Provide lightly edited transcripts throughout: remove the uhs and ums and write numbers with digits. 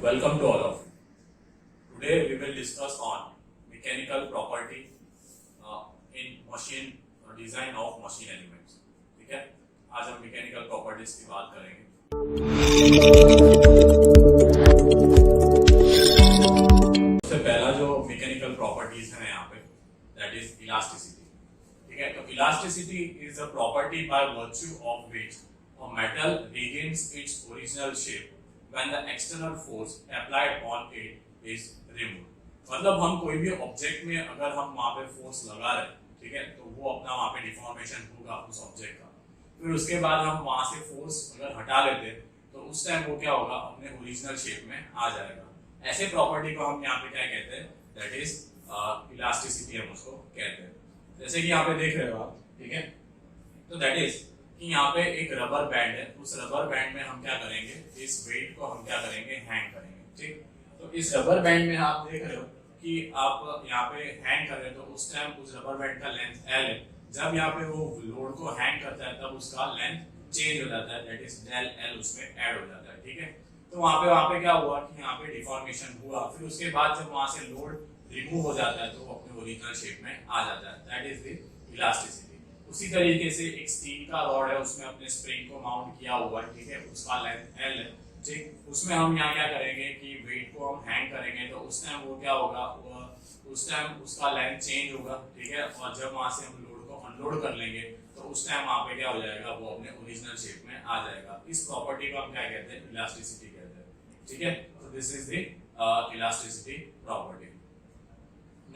Welcome to all of you. Today we will discuss on mechanical property in machine design of machine elements. ठीक है, आज हम mechanical properties की बात करेंगे. सबसे पहला जो मैकेनिकल प्रॉपर्टीज है यहाँ पे दैट इज इलास्टिसिटी. ठीक है, तो elasticity is a property by virtue of which a metal regains its original shape when the external force applied on it is removed. मतलब हम कोई भी ऑब्जेक्ट में अगर हम वहां पे फोर्स लगा रहे हैं, ठीक है, तो वो अपना वहां पे डिफॉर्मेशन होगा उस ऑब्जेक्ट का. फिर उसके बाद हम वहां से फोर्स अगर हटा लेते तो उस टाइम वो क्या होगा, अपने ओरिजिनल शेप में आ जाएगा. ऐसे प्रॉपर्टी को हम यहाँ पे क्या कहते हैं, दैट इज इलास्टिसिटी हम उसको कहते हैं. जैसे कि यहाँ पे देख रहे हो आप, ठीक है, तो दैट इज कि यहाँ पे एक रबर बैंड है. उस रबर बैंड में हम क्या करेंगे, इस वेट को हम क्या करेंगे, हैंग करेंगे. ठीक, तो इस रबर बैंड में आप देख रहे हो कि आप यहाँ पे हैंग कर रहे हो, तो उस टाइम उस रबर बैंड का लेंथ L है. जब यहाँ पे वो लोड को हैंग करता है तब उसका लेंथ चेंज हो जाता है, दैट इज डेल L उसमें ऐड हो जाता है. ठीक है, तो वहाँ पे क्या हुआ कि यहाँ पे डिफॉर्मेशन हुआ. फिर उसके बाद जब वहां से लोड रिमूव हो जाता है तो वो अपने ओरिजिनल शेप में आ जाता है, दैट इज द इलास्टिसिटी. उसी तरीके से एक स्टील का रॉड है, उसमें अपने स्प्रिंग को माउंट किया हुआ है. ठीक है, उसका लेंथ L है. ठीक, उसमें हम यहाँ क्या करेंगे कि वेट को हम हैंग करेंगे, तो उस टाइम वो क्या होगा, उस टाइम उसका लेंथ चेंज होगा. ठीक है, और जब वहां से हम लोड को अनलोड कर लेंगे तो उस टाइम वहां पे क्या हो जाएगा, वो अपने ओरिजिनल शेप में आ जाएगा. इस प्रॉपर्टी को हम क्या कहते हैं, इलास्टिसिटी कहते हैं. ठीक है, तो this is the elasticity property.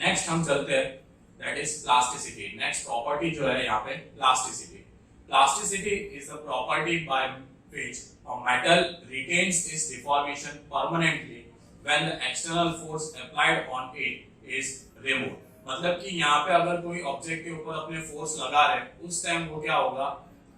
Next हम चलते हैं, that is plasticity. Next property जो है यहाँ पे plasticity. Plasticity is the property by which a metal retains its deformation permanently when the external force applied on it is removed. मतलब कि यहाँ पे अगर कोई ऑब्जेक्ट के ऊपर अपने फोर्स लगा रहे उस टाइम वो क्या होगा,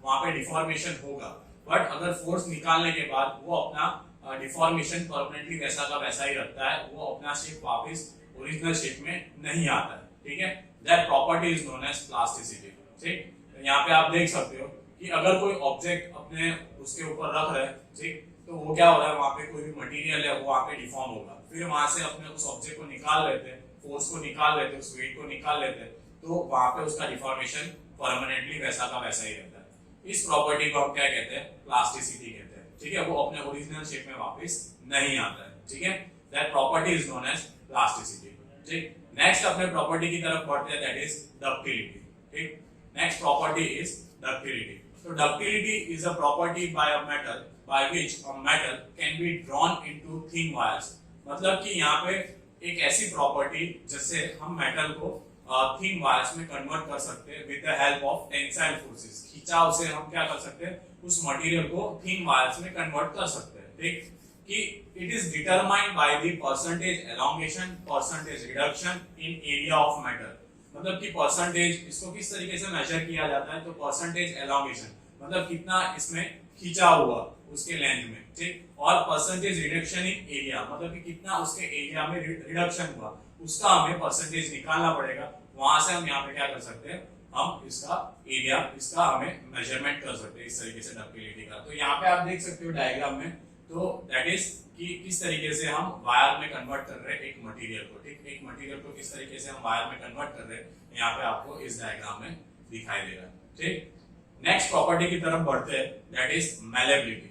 वहां पे डिफॉर्मेशन होगा. बट अगर फोर्स निकालने के बाद वो अपना डिफॉर्मेशन परमानेंटली वैसा का वैसा ही रखता है, वो अपना शेप वापस ओरिजिनल शेप में नहीं आता है. ठीक है, that property is known as plasticity. ठीक, यहाँ पे आप देख सकते हो कि अगर कोई ऑब्जेक्ट अपने उसके ऊपर रख रहे हैं, ठीक, तो वो क्या हो रहा है, वहां पे कोई भी मटेरियल है वो वहां पे डिफॉर्म होगा. फिर वहां से अपने उस ऑब्जेक्ट को निकाल लेते हैं, फोर्स को निकाल लेते हैं, उस वेट को निकाल लेते हैं, तो वहां पे उसका डिफॉर्मेशन परमानेंटली वैसा का वैसा ही रहता है. इस प्रॉपर्टी को हम क्या कहते हैं, प्लास्टिसिटी कहते हैं. ठीक है, वो अपने ओरिजिनल शेप में वापस नहीं आता है. ठीक है, that property is known as plasticity. ठीक, नेक्स्ट अपने प्रॉपर्टी की तरफ बढ़ते हैं, दैट इज डक्टिलिटी. ठीक, next property is ductility. So ductility is a property by a metal by which a metal can be drawn into thin wires. मतलब कि यहाँ पे एक ऐसी प्रॉपर्टी जिससे हम मेटल को थिन वायर्स में कन्वर्ट कर सकते हैं with the help of tensile forces. खिंचाव से हम क्या कर सकते हैं, उस मटेरियल को थिन वायर्स में कन्वर्ट कर सकते हैं. ठीक, कि it is determined by the percentage elongation, percentage reduction in area of metal. मतलब कि परसेंटेज, इसको किस तरीके से मेजर किया जाता है, तो परसेंटेज एलोंगेशन मतलब कितना इसमें खींचा हुआ उसके लेंथ में. ठीक, और परसेंटेज रिडक्शन इन एरिया मतलब कि कितना उसके एरिया में रिडक्शन हुआ, उसका हमें परसेंटेज निकालना पड़ेगा. वहां से हम यहाँ पे क्या कर सकते हैं, हम इसका एरिया, इसका हमें मेजरमेंट कर सकते हैं इस तरीके से डक्टिलिटी का. तो यहाँ पे आप देख सकते हो डायग्राम में, तो दैट इज कि किस तरीके से हम वायर में कन्वर्ट कर रहे हैं एक मटेरियल को. ठीक, एक मटेरियल को किस तरीके से हम वायर में कन्वर्ट कर रहे हैं, यहाँ पे आपको इस डायग्राम में दिखाई देगा. ठीक, नेक्स्ट प्रॉपर्टी की तरफ बढ़ते हैं, that is malleability.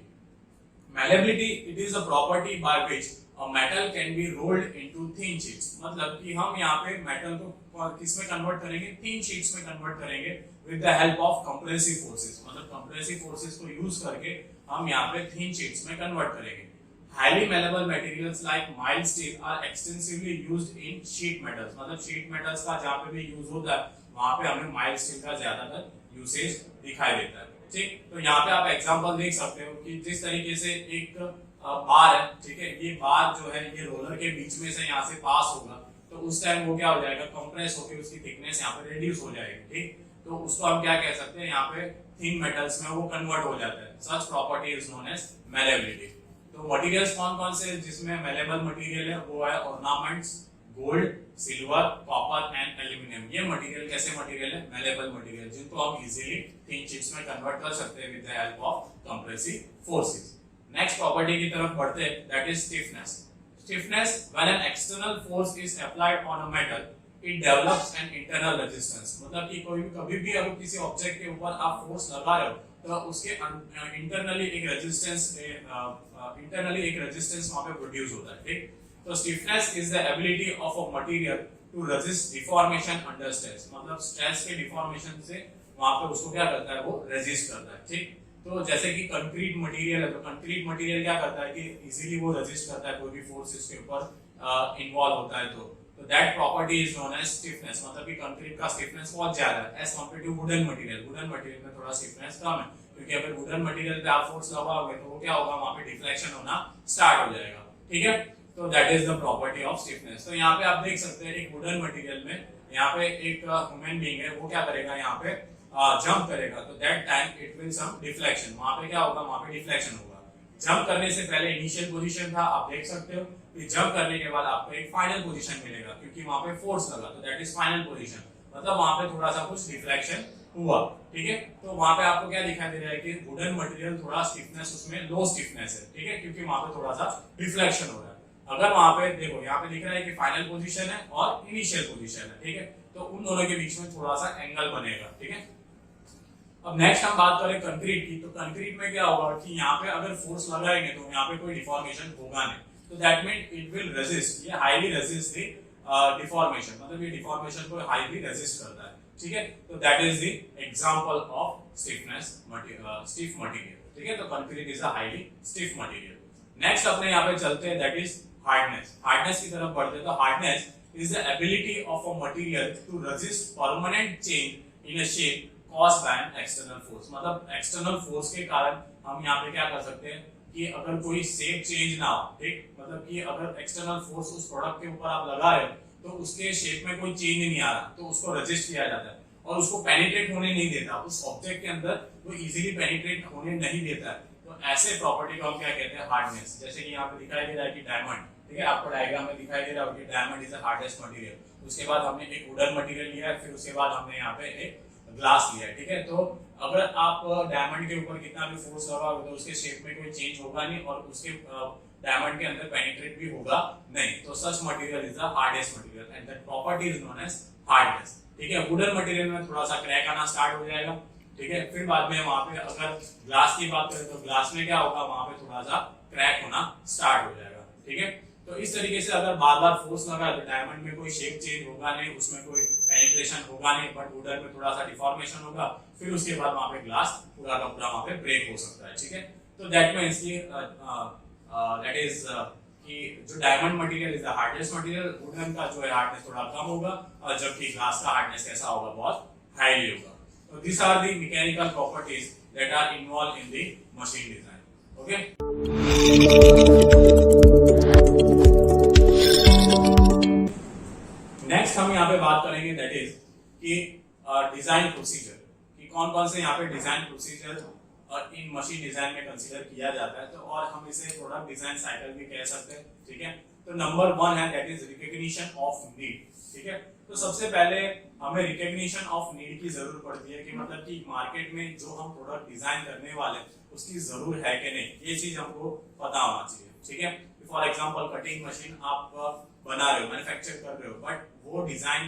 Malleability it is a property by which a metal can be rolled into thin sheets. मतलब कि हम यहाँ पे मेटल को किस में कन्वर्ट करेंगे, थिन शीट्स में कन्वर्ट करेंगे with the help of compressive forces. मतलब कंप्रेसिव फोर्सेस को यूज करके हम यहाँ पे थिन शीट्स में कन्वर्ट करेंगे. Highly malleable materials like mild steel are extensively used in sheet metals. मतलब sheet metals का जहाँ पे भी यूज होता है वहाँ पे हमें mild steel का ज्यादातर यूसेज दिखाई देता है. ठीक, तो यहाँ पे आप एग्जांपल देख सकते हो कि जिस तरीके से एक बार है, ठीक है, ये बार जो है ये रोलर के बीच में से यहाँ से पास होगा, तो उस टाइम वो क्या हो जाएगा, कंप्रेस होकर उसकी थिकनेस यहाँ पे रिड्यूस हो जाएगी. ठीक, तो उसको हम क्या कह सकते हैं, यहाँ पे थिन मेटल्स में वो कन्वर्ट हो जाता है. Such property is known as malleability. तो मटेरियल्स कौन कौन से जिसमें मैलेबल मटेरियल है, वो है ornaments, gold, silver, copper and aluminium. ये मटेरियल कैसे मटेरियल है, मैलेबल मटेरियल, जिनको हम इजीली थिन चिप्स में कन्वर्ट कर सकते हैं with the help of compressive forces. Next property की तरफ बढ़ते हैं, that is stiffness. Stiffness, when an external force is applied on a metal, it develops an internal resistance. मतलब कि कभी भी अगर किसी ऑब्जेक्ट के ऊपर आप फोर्स लगा रहे हो तो उसके इंटरनली एक रेजिस्टेंस वहां पे प्रोड्यूस होता है, ठीक। तो stiffness is the ability of a material to resist deformation under stress, मतलब स्ट्रेस के डिफॉर्मेशन से वहां पे उसको क्या करता है, वो रेजिस्ट करता है, ठीक। तो जैसे कि कंक्रीट मटेरियल है, तो कंक्रीट मटेरियल क्या करता है कि इजीली वो रेजिस्ट करता है कोई भी फोर्स इसके ऊपर इन्वॉल्व होता है। तो that property is known as stiffness, मतलब कि कंक्रीट का स्टिफनेस बहुत ज्यादा है as compare to wooden material. Wooden material में थोड़ा स्टिफनेस कम है, क्योंकि अगर वुडन मटेरियल पे आप फोर्स लगाओगे तो वो क्या होगा, वहां पे डिफ्लेक्शन होना स्टार्ट हो जाएगा, ठीक है। तो that is the property of stiffness. तो यहाँ पे आप देख सकते हैं एक वुडन मटेरियल में यहाँ पे एक ह्यूमन बीइंग है, वो क्या करेगा, यहाँ पे जंप करेगा, तो that time it will some deflection, वहां पे क्या होगा, वहां पे डिफ्लेक्शन होगा। जंप करने से पहले इनिशियल पोजीशन था, आप देख सकते हो कि जंप करने के बाद आपको एक फाइनल पोजीशन मिलेगा, क्योंकि वहां पे फोर्स लगा, तो दैट इज फाइनल पोजीशन, मतलब वहां पे थोड़ा सा कुछ डिफ्लेक्शन हुआ, ठीक है। तो वहां पे आपको क्या दिखाई दे रहा है कि वुडन मटेरियल थोड़ा स्टिफनेस उसमें लो स्टिफनेस है, ठीक है, क्योंकि वहां पे थोड़ा सा डिफ्लेक्शन हो रहा है। अगर वहां पे देखो, यहाँ पे दिख रहा है कि फाइनल पोजीशन है और इनिशियल पोजीशन है, ठीक है, तो उन दोनों के बीच में थोड़ा सा एंगल बनेगा, ठीक है। अब नेक्स्ट हम बात करें कंक्रीट की, तो कंक्रीट में क्या होगा कि यहाँ पे अगर फोर्स लगाएंगे तो यहाँ पे कोई डिफॉर्मेशन होगा नहीं, तो that mean it will resist, ये हाईली रेजिस्ट द डिफॉर्मेशन, मतलब ये डिफॉर्मेशन को हाईली रेजिस्ट करता है, ठीक है। तो that is the example of stiffness stiff material, ठीक है। तो concrete is a highly stiff material. Next अपने यहाँ पे चलते हैं, दैट इज हार्डनेस। हार्डनेस की तरफ बढ़ते हैं, तो hardness is the ability of a material to resist permanent change in a shape caused by an external force, मतलब एक्सटर्नल फोर्स के कारण हम यहाँ पे क्या कर सकते हैं कि अगर कोई शेप चेंज ना हो, ठीक, मतलब कि अगर एक्सटर्नल फोर्स उस प्रोडक्ट के ऊपर आप लगा रहे हो तो उसके शेप में कोई चेंज नहीं आ रहा, तो उसको रेजिस्ट किया जाता है और उसको पेनिट्रेट होने नहीं देता, उस ऑब्जेक्ट के अंदर वो इजीली पेनिट्रेट होने नहीं देता है। तो ऐसे प्रॉपर्टी को हम क्या कहते हैं, हार्डनेस। जैसे कि यहाँ पे दिखाई दे रहा है कि डायमंड, ठीक है, आपको डायग्राम में दिखाई दे रहा होगा कि diamond is the hardest material. उसके बाद हमने एक वुडन मटेरियल लिया है, फिर उसके बाद हमने यहाँ पे एक ग्लास लिया है, ठीक है। तो अगर आप डायमंड के ऊपर कितना भी फोर्स लगाओगे तो उसके शेप में कोई चेंज होगा नहीं और उसके डायमंड के अंदर पेनिट्रेट भी होगा नहीं। तो such material is the hardest material and that property is known as hardness, ठीक है। वुडन मटेरियल में थोड़ा सा क्रैक आना स्टार्ट हो जाएगा, ठीक है। फिर बाद में वहां पे अगर ग्लास की बात करें तो ग्लास में क्या होगा, वहां पे थोड़ा सा क्रैक होना स्टार्ट हो जाएगा, ठीक है। तो इस तरीके से अगर बार बार फोर्स लगा तो डायमंड में कोई शेप चेंज होगा नहीं, उसमें कोई पेनिट्रेशन होगा नहीं, बट वुडन में थोड़ा सा डिफॉर्मेशन होगा, फिर उसके बाद वहां पे ग्लास पूरा का पूरा वहां पे ब्रेक हो सकता है, ठीक है। तो दैट मींस कि दैट इज कि जो diamond material is the hardest material, wooden का जो है हार्डनेस थोड़ा कम होगा और जबकि ग्लास का हार्डनेस कैसा होगा, बहुत हाईली होगा। तो this are the mechanical properties that are involve in the machine design, okay. Next हम यहाँ पे बात करेंगे दैट इज कि डिजाइन प्रोसीजर, कि कौन कौन से यहाँ पे डिजाइन प्रोसीजर और इन मशीन डिजाइन में कंसीडर किया जाता है। तो और हम इसे प्रोडक्ट डिजाइन साइकिल भी कह सकते हैं, ठीक है। तो नंबर 1 है that is recognition of need, ठीक है। तो सबसे पहले हमें रिकॉग्निशन ऑफ नीड की जरूरत पड़ती है कि मतलब कि मार्केट में जो हम प्रोडक्ट डिजाइन करने वाले उसकी जरूरत है कि नहीं, ये चीज हमको पता होना चाहिए, ठीक है। फॉर एग्जांपल कटिंग मशीन आप बना रहे हो, मैन्युफैक्चर कर रहे हो, बट वो डिजाइन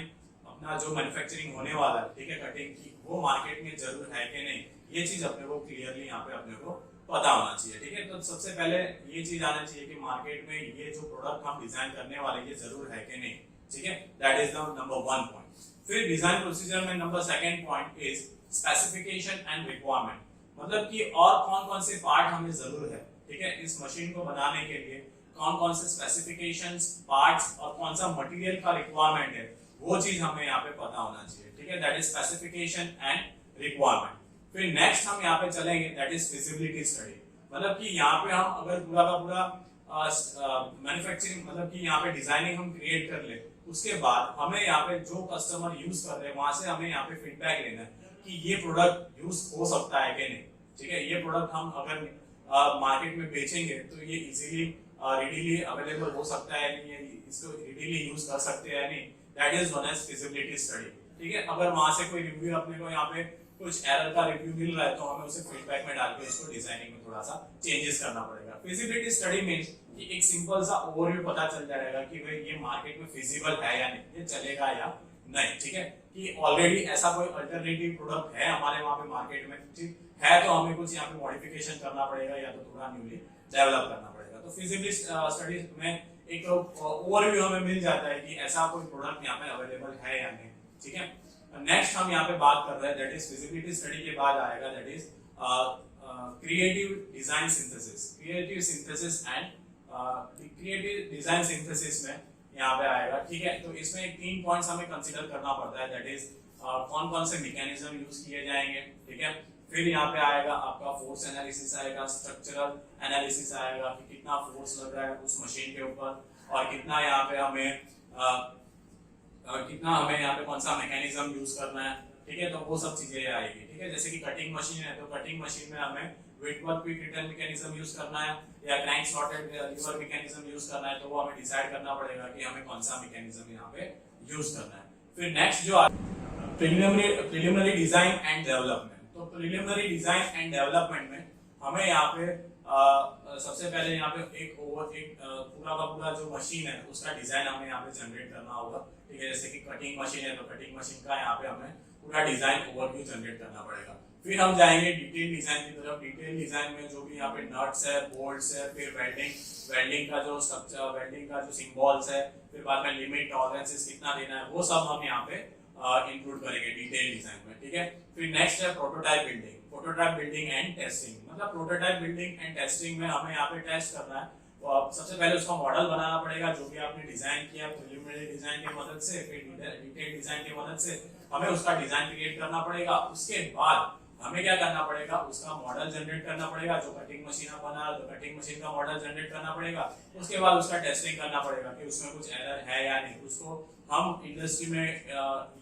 अपना जो मैन्युफैक्चरिंग होने वाला है, ठीक है, कटिंग की, वो मार्केट में जरूर है कि नहीं, ये चीज अपने को क्लियरली यहाँ पे अपने को पता होना चाहिए, ठीक है। तो सबसे पहले ये चीज आना चाहिए कि मार्केट में ये जो प्रोडक्ट हम डिजाइन करने वाले ये जरूर है कि नहीं, ठीक है। That is the number 1 point. फिर डिजाइन प्रोसीजर में number 2 point is specification and requirement, मतलब कि और कौन कौन से पार्ट हमें जरूर है, ठीक है, इस मशीन को बनाने के लिए कौन कौन से स्पेसिफिकेशंस, पार्ट्स और कौन सा मटेरियल का रिक्वायरमेंट है, वो चीज हमें यहाँ पे पता होना चाहिए, ठीक है। That is specification and requirement. फिर नेक्स्ट हम यहाँ पे चलेंगे दैट इज फिजिबिलिटी स्टडी, मतलब कि यहाँ पे हम अगर पूरा का पूरा मैन्युफैक्चरिंग मतलब कि यहाँ पे डिजाइनिंग हम क्रिएट कर ले, उसके बाद हमें यहाँ पे जो कस्टमर यूज कर रहे हैं वहां से हमें यहाँ पे फीडबैक लेना है कि ये प्रोडक्ट यूज हो सकता है कि नहीं, ठीक है। ये प्रोडक्ट हम अगर मार्केट में बेचेंगे तो ये इजीली रेडीली अवेलेबल हो सकता है नहीं, इसको रेडीली यूज कर सकते हैं नहीं, that is known as feasibility study, ठीक है। अगर वहां से कोई रिव्यू अपने को यहाँ पे कुछ एरर का रिव्यू मिल रहा है तो हमें उसे फीडबैक में डाल के उसको डिजाइनिंग में थोड़ा सा चेंजेस करना पड़ेगा। फिजिबिलिटी स्टडी मींस कि एक सिंपल सा ओवरव्यू पता चल जाएगा कि भाई ये मार्केट में फिजिबल है या नहीं, ये चलेगा या नहीं, ठीक है, कि ऑलरेडी ऐसा कोई अल्टरनेटिव प्रोडक्ट है हमारे वहां पे मार्केट में, ठीक है, तो हमें कुछ यहाँ पे मॉडिफिकेशन करना पड़ेगा या तो थोड़ा न्यूली डेवलप करना पड़ेगा। तो फिजिबिलिटी स्टडीज में एक ओवरव्यू हमें मिल जाता है कि ऐसा कोई प्रोडक्ट यहाँ पे अवेलेबल है या नहीं, ठीक है। नेक्स्ट हम यहाँ पे बात कर रहे हैं, दैट इज फिजिबिलिटी स्टडी के बाद आएगा that is creative design synthesis. Creative synthesis and creative design synthesis में यहाँ पे आएगा, ठीक है। तो इसमें 3 पॉइंट्स हमें कंसीडर करना पड़ता है, दैट इज कौन कौन से मैकेनिज्म यूज किए जाएंगे, ठीक है। फिर यहाँ पे आएगा आपका फोर्स एनालिसिस आएगा, स्ट्रक्चरल एनालिसिस आएगा कि कितना फोर्स लग रहा है उस मशीन के ऊपर और कितना यहाँ पे हमें यहाँ पे कौन सा मैकेनिज्म यूज करना है, ठीक है। तो वो सब चीजें आएगी, ठीक है। जैसे कि कटिंग मशीन है तो कटिंग मशीन में हमें Whitworth quick return mechanism use करना है या crank slotted liver mechanism use करना है, तो वो हमें डिसाइड करना पड़ेगा कि हमें कौन सा मैकेनिज्म यहाँ पे यूज करना है। फिर नेक्स्ट जो प्रिलिमिनरी डिजाइन एंड डेवलपमेंट। तो प्रिलिमिनरी डिजाइन एंड डेवलपमेंट में हमें यहाँ पे सबसे पहले यहाँ पे एक पूरा का पूरा जो मशीन है उसका डिजाइन हमें यहाँ पे जनरेट करना होगा, ठीक है। जैसे कि कटिंग मशीन है तो कटिंग मशीन का यहाँ पे हमें पूरा डिजाइन ओवरव्यू जनरेट करना पड़ेगा। फिर हम जाएंगे डिटेल डिजाइन की तरफ। डिटेल डिजाइन में जो भी यहाँ पे नट्स है, बोल्ट्स है, फिर वेल्डिंग का जो स्ट्रक्चर, वेल्डिंग का जो सिंबल्स है, फिर बाद में लिमिट टॉलरेंसेस कितना देना है, वो सब हम यहाँ पे इंक्लूड करेंगे डिटेल डिजाइन में, ठीक है। फिर नेक्स्ट है prototype building. Prototype building and testing, मतलब प्रोटोटाइप बिल्डिंग एंड टेस्टिंग में हमें यहाँ पे टेस्ट करना है। तो सबसे पहले उसका मॉडल बनाना पड़ेगा जो भी आपने डिजाइन किया प्रिलिमिनरी डिजाइन की मदद से, फिर डिटेल डिजाइन की मदद से हमें उसका डिजाइन क्रिएट करना पड़ेगा। उसके बाद हमें क्या करना पड़ेगा, उसका मॉडल जनरेट करना पड़ेगा। जो कटिंग मशीन बना तो कटिंग मशीन का मॉडल जनरेट करना पड़ेगा। उसके बाद उसका टेस्टिंग करना पड़ेगा कि उसमें कुछ एरर है या नहीं। उसको हम इंडस्ट्री में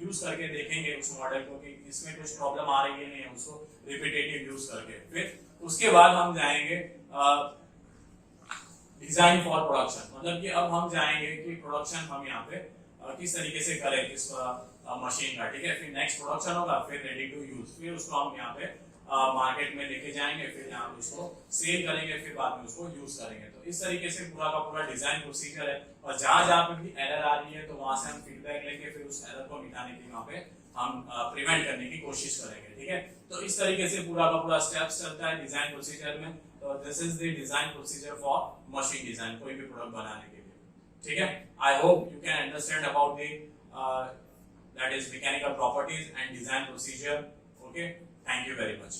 यूज करके देखेंगे उस मॉडल को कि इसमें कुछ प्रॉब्लम आ रही है नहीं है, उसको रिपीटेटिव यूज करके। फिर उसके बाद हम जाएंगे डिजाइन फॉर प्रोडक्शन, मतलब कि अब हम जाएंगे कि प्रोडक्शन हम यहाँ पे किस तरीके से करें इस मशीन का, ठीक है। फिर नेक्स्ट प्रोडक्शन होगा, फिर रेडी टू यूज, फिर उसको हम यहाँ पे मार्केट में लेके जाएंगे, फिर यहाँ पे उसको सेल करेंगे, फिर बाद में उसको यूज करेंगे। तो इस तरीके से पूरा का पूरा डिजाइन प्रोसीजर है। और जहां पे भी एरर आ रही है तो वहां से हम फीडबैक लेके फिर उस एरर को मिटाने की वहां पे हम प्रिवेंट करने की कोशिश करेंगे, ठीक है। तो इस तरीके से पूरा का पूरा स्टेप्स चलता है डिजाइन प्रोसीजर में। तो this is the design procedure for machine design, कोई भी प्रोडक्ट बनाने के लिए, ठीक है। I hope you can understand about the that is mechanical properties and design procedure. Okay, thank you very much.